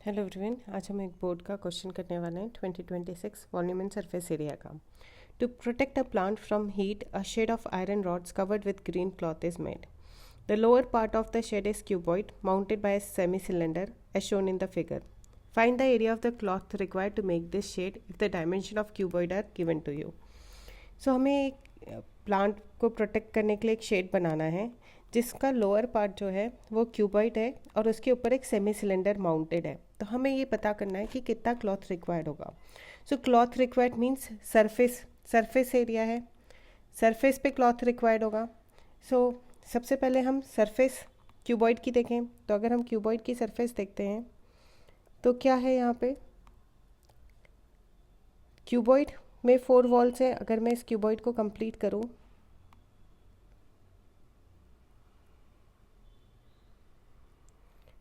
Hello everyone, आज हम एक बोर्ड का क्वेश्चन करने वाले हैं 2026 वॉल्यूम एंड सरफेस एरिया का। To protect a plant from heat, a shade of iron rods covered with green cloth is made. The lower part of the shade is cuboid mounted by a semi-cylinder as shown in the figure. Find the area of the cloth required to make this shade if the dimension of cuboid are given to you. सो हमें एक plant को protect करने के लिए एक shade बनाना है जिसका lower part जो है वो क्यूबॉइड है और उसके ऊपर एक सेमी सिलेंडर माउंटेड है। तो हमें ये पता करना है कि कितना क्लॉथ रिक्वायर्ड होगा। So cloth required means surface area है, सरफेस पे क्लॉथ रिक्वायर्ड होगा। सो सबसे पहले हम सरफेस क्यूबॉइड की देखें। तो अगर हम क्यूबॉइड की सरफेस देखते हैं तो क्या है यहाँ पे, क्यूबॉइड में 4 वॉल्स हैं। अगर मैं इस क्यूबॉइड को कंप्लीट करूँ,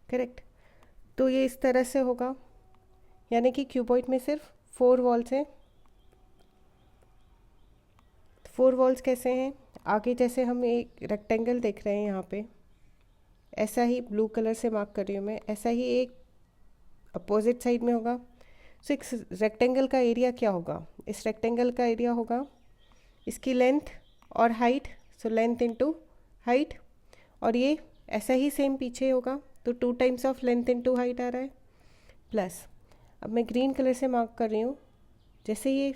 करेक्ट, तो ये इस तरह से होगा, यानी कि क्यूबॉइड में सिर्फ 4 वॉल्स हैं। 4 वॉल्स कैसे हैं, आगे जैसे हम एक रेक्टेंगल देख रहे हैं यहाँ पे, ऐसा ही ब्लू कलर से मार्क कर रही हूँ मैं, ऐसा ही एक अपोजिट साइड में होगा। सो एक रेक्टेंगल का एरिया क्या होगा, इस रेक्टेंगल का एरिया होगा इसकी लेंथ और height. So length into height, और ये ऐसा ही सेम पीछे होगा, तो 2 times of length into height आ रहा है। प्लस अब मैं ग्रीन कलर से मार्क कर रही हूँ, जैसे ये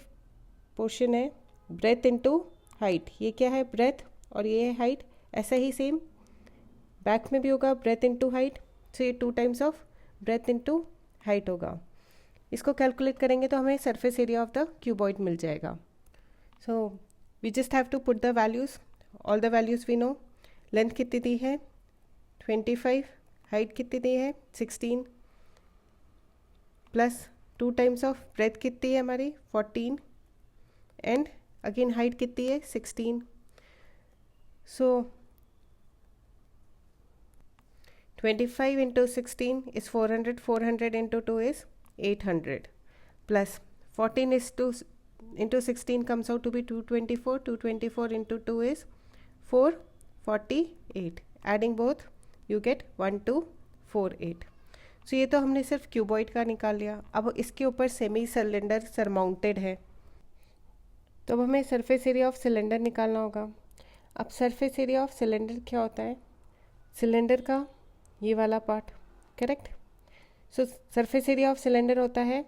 पोर्शन है ब्रेथ इंटू हाइट, ये क्या है ब्रेथ और ये है हाइट। ऐसा ही सेम बैक में भी होगा, ब्रेथ इंटू हाइट। सो ये 2 times of breadth into height होगा। इसको कैलकुलेट करेंगे तो हमें surface area of the cuboid मिल जाएगा। So we just have to put the values, all the values we know. Length कितनी दी है 25, हाइट कितनी दी है 16, प्लस 2 टाइम्स ऑफ ब्रेथ कितनी है हमारी 14, एंड अगेन हाइट कितनी है 16। सो 25 into 16 is 400, 400 into 2 is 800, plus 14 is 2 into 16 comes out to be 224, 224 into 2 is 448, adding both you get 1248. सो ये तो हमने सिर्फ क्यूबॉइड का निकाल लिया। अब इसके ऊपर सेमी सिलेंडर सरमाउंटेड है, तो अब हमें सरफेस एरिया ऑफ सिलेंडर निकालना होगा। अब सरफेस एरिया ऑफ सिलेंडर क्या होता है, सिलेंडर का ये वाला part, correct. So surface area of cylinder होता है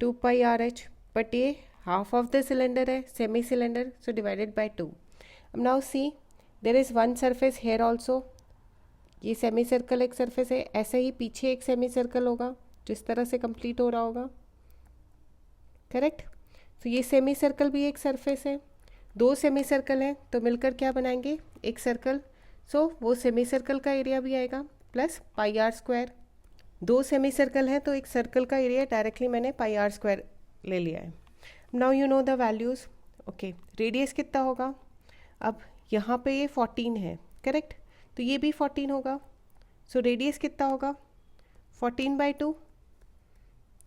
2 पाई RH, बट ये हाफ ऑफ द सिलेंडर है, semi cylinder, so divided by 2। अब now see there is one surface here also, ये सेमी सर्कल एक सरफेस है, ऐसे ही पीछे एक सेमी सर्कल होगा जिस तरह से कंप्लीट हो रहा होगा, करेक्ट। तो ये सेमी सर्कल भी एक सरफेस है, 2 सेमी सर्कल हैं तो मिलकर क्या बनाएंगे एक सर्कल। सो वो सेमी सर्कल का एरिया भी आएगा plus pi R square. 2 semi circle हैं तो एक सर्कल का एरिया डायरेक्टली मैंने पाई आर स्क्वायर ले लिया है। Now you know the values, okay. Radius कितना होगा, अब यहाँ पे ये 14 है, करेक्ट, तो ये भी 14 होगा। सो रेडियस कितना होगा 14/2,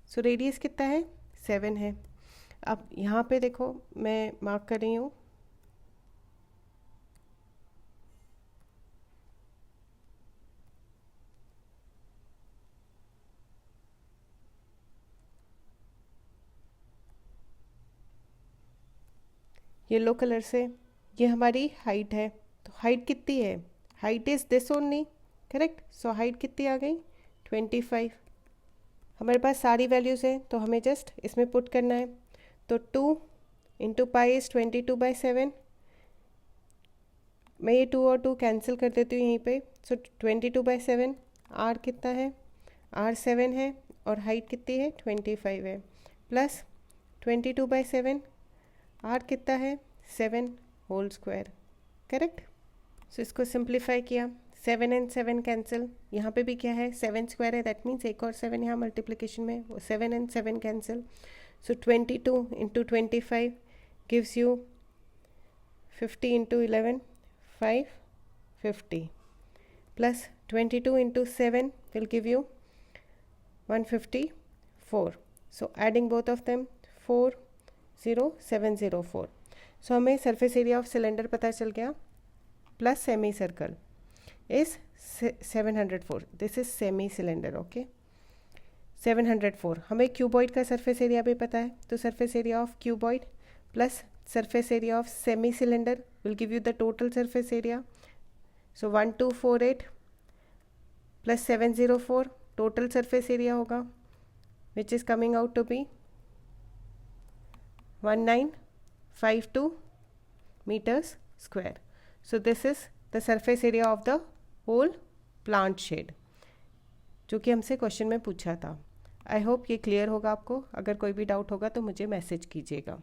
सो रेडियस कितना है 7 है। अब यहाँ पे देखो मैं मार्क कर रही हूँ, येलो कलर से, ये हमारी हाइट है। तो हाइट कितनी है, height is this only, correct. So height कितनी आ गई 25। हमारे पास सारी वैल्यूज़ हैं तो हमें जस्ट इसमें पुट करना है। तो 2 इंटू पाई इज़ 22/7, मैं ये 2 और 2 कैंसिल कर देती हूँ यहीं पे। सो 22/7, आर कितना है, आर 7 है और हाइट कितनी है 25 है, प्लस 22/7, आर कितना है 7 होल स्क्वायर, करेक्ट। सो इसको सिंप्लीफाई किया, 7 एंड 7 कैंसिल, यहाँ पे भी क्या है 7 स्क्वायर है, दैट मीन्स एक और 7 यहाँ मल्टीप्लिकेशन में, वो 7 and 7 cancel. So 22 into 25 gives you 50 into 11 550, plus 22 into 7 will give you 154। So adding both of them 40704। सो हमें सरफेस एरिया ऑफ सिलेंडर पता चल गया, plus semi circle is 704, this is semi cylinder, okay. 704। हमें cuboid का surface area भी पता है, तो surface area of cuboid plus surface area of semi cylinder will give you the total surface area. So 1248 plus 704 total surface area होगा, which is coming out to be 1952 meters square. So this is the surface area of the whole plant shade, जो कि हमसे question में पूछा था। I hope ये clear होगा आपको। अगर कोई भी डाउट होगा तो मुझे मैसेज कीजिएगा।